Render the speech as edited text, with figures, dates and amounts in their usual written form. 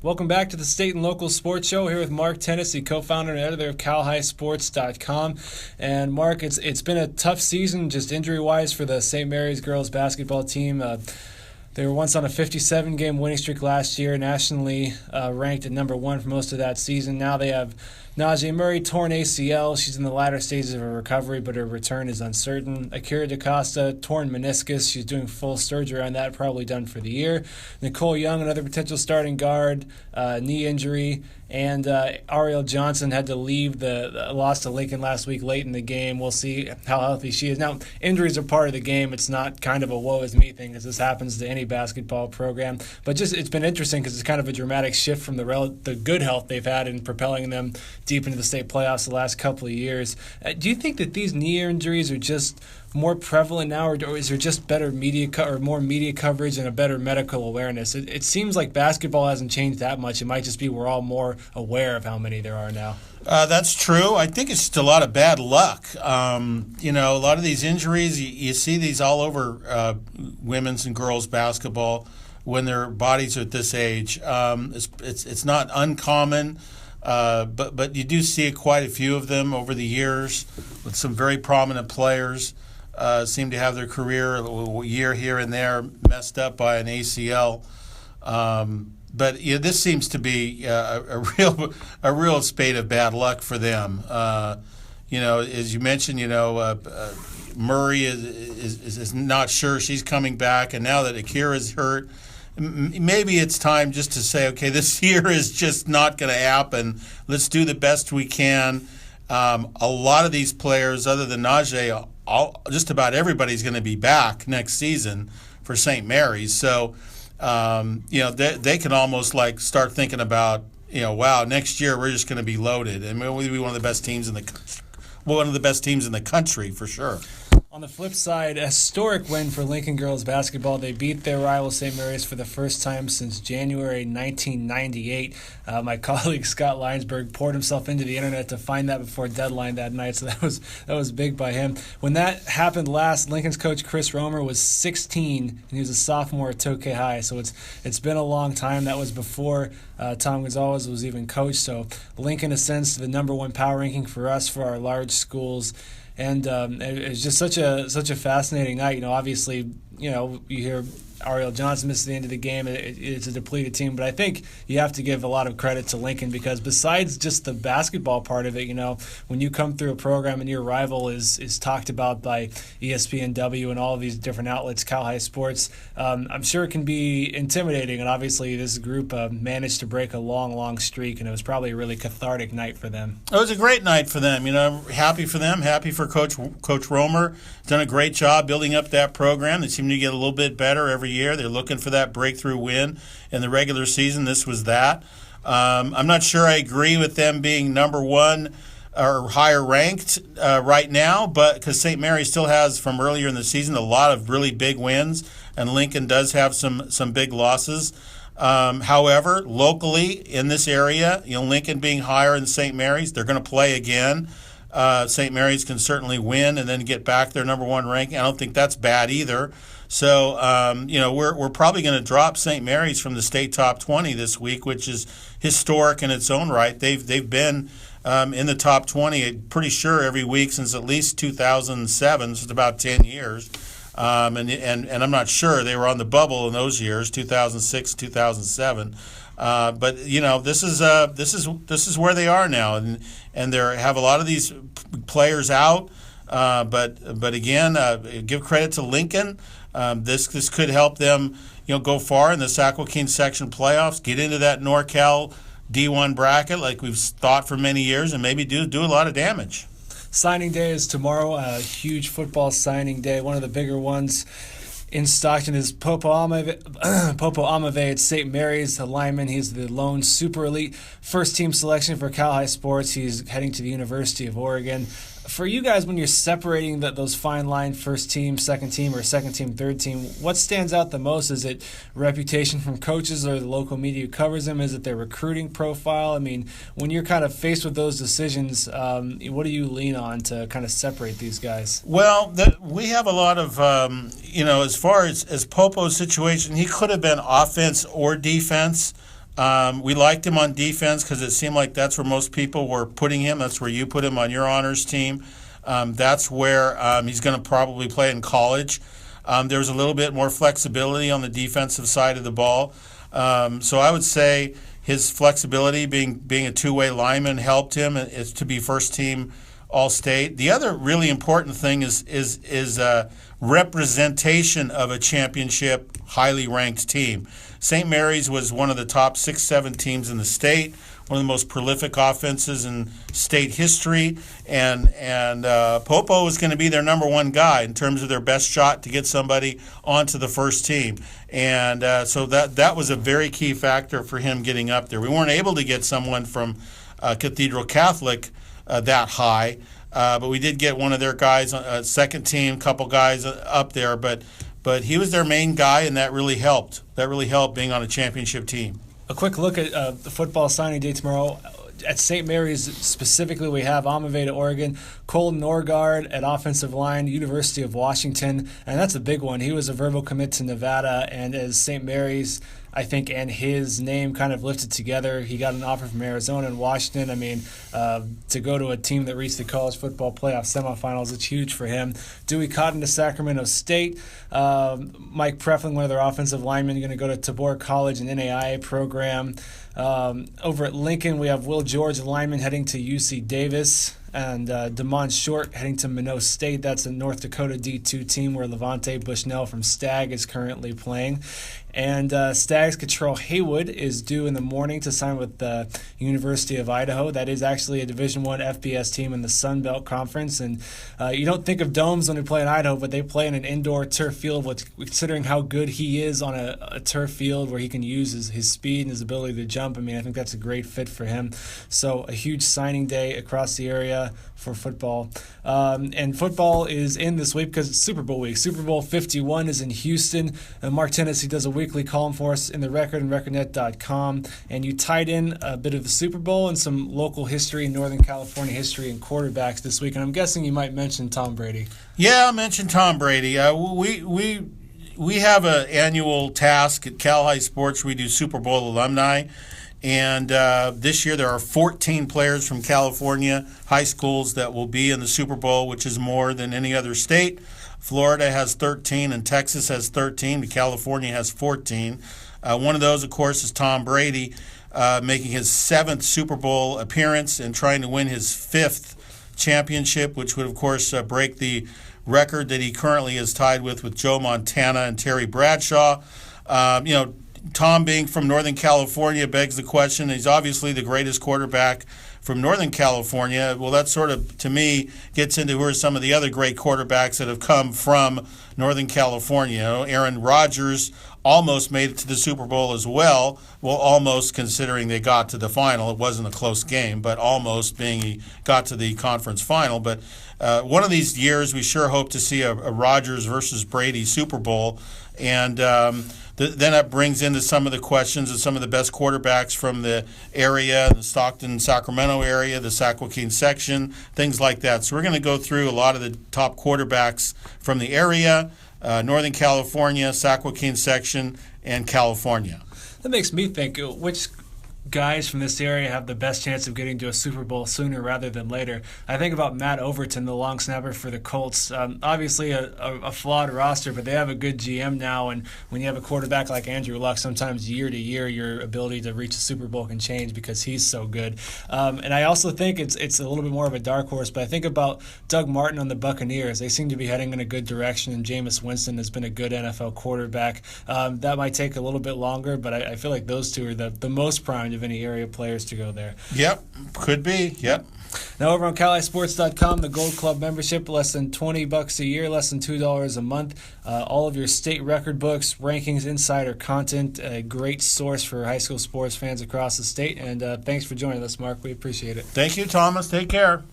Welcome back to the State and Local Sports Show. Here with Mark Tennessee, co-founder and editor of CalHighSports.com. And Mark, it's been a tough season, just injury-wise, for the St. Mary's girls basketball team. They were once on a 57-game winning streak last year, nationally ranked at number one for most of that season. Now they have Najee Murray, torn ACL. She's in the latter stages of her recovery, but her return is uncertain. Akira DaCosta, torn meniscus. She's doing full surgery on that, probably done for the year. Nicole Young, another potential starting guard, knee injury. And Ariel Johnson had to leave the loss to Lincoln last week late in the game. We'll see how healthy she is. Now, injuries are part of the game. It's not kind of a woe is me thing, as this happens to any basketball program. But just it's been interesting because it's kind of a dramatic shift from the good health they've had in propelling them deep into the state playoffs the last couple of years. Do you think that these knee injuries are just more prevalent now, or is there just better more media coverage and a better medical awareness? It seems like basketball hasn't changed that much. It might just be we're all more aware of how many there are now. That's true. I think it's just a lot of bad luck. A lot of these injuries, you see these all over women's and girls basketball when their bodies are at this age. It's not uncommon, but you do see quite a few of them over the years with some very prominent players. Seem to have their career a year here and there messed up by an ACL. But this seems to be a real spate of bad luck for them. As you mentioned, Murray is not sure she's coming back, and now that Akira's hurt, maybe it's time just to say, okay, this year is just not going to happen. Let's do the best we can. A lot of these players, other than Najee, just about everybody's going to be back next season for St. Mary's. So, they can almost like start thinking about, wow, next year we're just going to be loaded, and we'll be one of the best teams in the country for sure. On the flip side, a historic win for Lincoln girls basketball. They beat their rival St. Mary's for the first time since January 1998. My colleague Scott Linesberg poured himself into the internet to find that before deadline that night, so that was big by him. When that happened last, Lincoln's coach Chris Romer was 16, and he was a sophomore at Tokay High. So it's been a long time. That was before Tom Gonzalez was even coach. So Lincoln ascends to the number one power ranking for us for our large schools. And it was just such a fascinating night. Obviously, you hear Ariel Johnson missed the end of the game. It's a depleted team, but I think you have to give a lot of credit to Lincoln because besides just the basketball part of it, when you come through a program and your rival is talked about by ESPNW and all of these different outlets, Cal High Sports, I'm sure it can be intimidating. And obviously, this group managed to break a long streak, and it was probably a really cathartic night for them. It was a great night for them. I'm happy for them, happy for Coach Romer. Done a great job building up that program. They seem to get a little bit better every year. They're looking for that breakthrough win in the regular season. This was that. I'm not sure I agree with them being number one or higher ranked right now, but because St. Mary still has from earlier in the season a lot of really big wins, and Lincoln does have some big losses. However, locally in this area, Lincoln being higher than St. Mary's, they're going to play again. St. Mary's can certainly win and then get back their number one ranking. I don't think that's bad either. So, we're probably going to drop St. Mary's from the state top 20 this week, which is historic in its own right. They've been in the top 20, pretty sure, every week since at least 2007, so it's about 10 years. And I'm not sure they were on the bubble in those years, 2006, 2007. But this is where they are now, and they have a lot of these players out. But again, give credit to Lincoln. This could help them, go far in the Sac Joaquin section playoffs, get into that NorCal D1 bracket like we've thought for many years, and maybe do a lot of damage. Signing day is tomorrow, a huge football signing day. One of the bigger ones in Stockton is Popo Amave at St. Mary's, a lineman. He's the lone super elite first-team selection for Cal High Sports. He's heading to the University of Oregon. For you guys, when you're separating those fine line first team, second team, or second team, third team, what stands out the most? Is it reputation from coaches or the local media who covers them? Is it their recruiting profile? I mean, when you're kind of faced with those decisions, what do you lean on to kind of separate these guys? Well, we have a lot of, as far as Popo's situation, he could have been offense or defense. We liked him on defense because it seemed like that's where most people were putting him. That's where you put him on your honors team. That's where he's going to probably play in college. There's a little bit more flexibility on the defensive side of the ball. So I would say his flexibility, being a two-way lineman, helped him to be first team All-State. The other really important thing is representation of a championship, highly ranked team. St. Mary's was one of the top 6-7 teams in the state, one of the most prolific offenses in state history, and Popo was going to be their number one guy in terms of their best shot to get somebody onto the first team. And so that was a very key factor for him getting up there. We weren't able to get someone from Cathedral Catholic that high, but we did get one of their guys, second team, couple guys up there, but he was their main guy, and that really helped. That really helped being on a championship team. A quick look at the football signing day tomorrow. At St. Mary's specifically, we have Amaveda, Oregon, Cole Norgard at offensive line, University of Washington, and that's a big one. He was a verbal commit to Nevada, and as St. Mary's, I think, and his name kind of lifted together, he got an offer from Arizona and Washington. I mean, to go to a team that reached the college football playoff semifinals, it's huge for him. Dewey Cotton to Sacramento State. Mike Preflin, one of their offensive linemen, going to go to Tabor College, an NAIA program. Over at Lincoln, we have Will George, a lineman, heading to UC Davis. And Damon Short heading to Minot State. That's a North Dakota D2 team where Levante Bushnell from Stag is currently playing. And Stag's Catrell Haywood is due in the morning to sign with the University of Idaho. That is actually a Division I FBS team in the Sun Belt Conference. And you don't think of domes when they play in Idaho, but they play in an indoor turf field. Considering how good he is on a turf field where he can use his speed and his ability to jump, I mean, I think that's a great fit for him. So a huge signing day across the area for football. And football is in this week because it's Super Bowl week. Super Bowl 51 is in Houston. Mark Tennessee does a weekly column for us in The Record and recordnet.com. And you tied in a bit of the Super Bowl and some local history, Northern California history, and quarterbacks this week. And I'm guessing you might mention Tom Brady. Yeah, I mentioned Tom Brady. We have an annual task at Cal High Sports. We do Super Bowl alumni. And this year there are 14 players from California high schools that will be in the Super Bowl, which is more than any other state. Florida has 13 and Texas has 13, but California has 14. One of those, of course, is Tom Brady, making his 7th Super Bowl appearance and trying to win his 5th championship, which would, of course, break the record that he currently is tied with Joe Montana and Terry Bradshaw. Tom being from Northern California begs the question. He's obviously the greatest quarterback from Northern California. Well, that sort of, to me, gets into who are some of the other great quarterbacks that have come from Northern California. Aaron Rodgers almost made it to the Super Bowl as well. Well, almost, considering they got to the final. It wasn't a close game, but almost, being he got to the conference final. But one of these years, we sure hope to see a Rodgers versus Brady Super Bowl. And then that brings into some of the questions of some of the best quarterbacks from the area, the Stockton, Sacramento area, the Sac Joaquin section, things like that. So we're going to go through a lot of the top quarterbacks from the area, Northern California, Sac Joaquin section, and California. That makes me think, which guys from this area have the best chance of getting to a Super Bowl sooner rather than later? I think about Matt Overton, the long snapper for the Colts. Obviously a flawed roster, but they have a good GM now, and when you have a quarterback like Andrew Luck, sometimes year to year your ability to reach a Super Bowl can change because he's so good. And I also think it's a little bit more of a dark horse, but I think about Doug Martin on the Buccaneers. They seem to be heading in a good direction, and Jameis Winston has been a good NFL quarterback. That might take a little bit longer, but I feel like those two are the most primed of any area players to go there. Yep, could be. Yep. Now over on CalHighSports.com, the Gold Club membership, less than $20 a year, less than $2 a month. All of your state record books, rankings, insider content, a great source for high school sports fans across the state. And thanks for joining us, Mark. We appreciate it. Thank you, Thomas. Take care.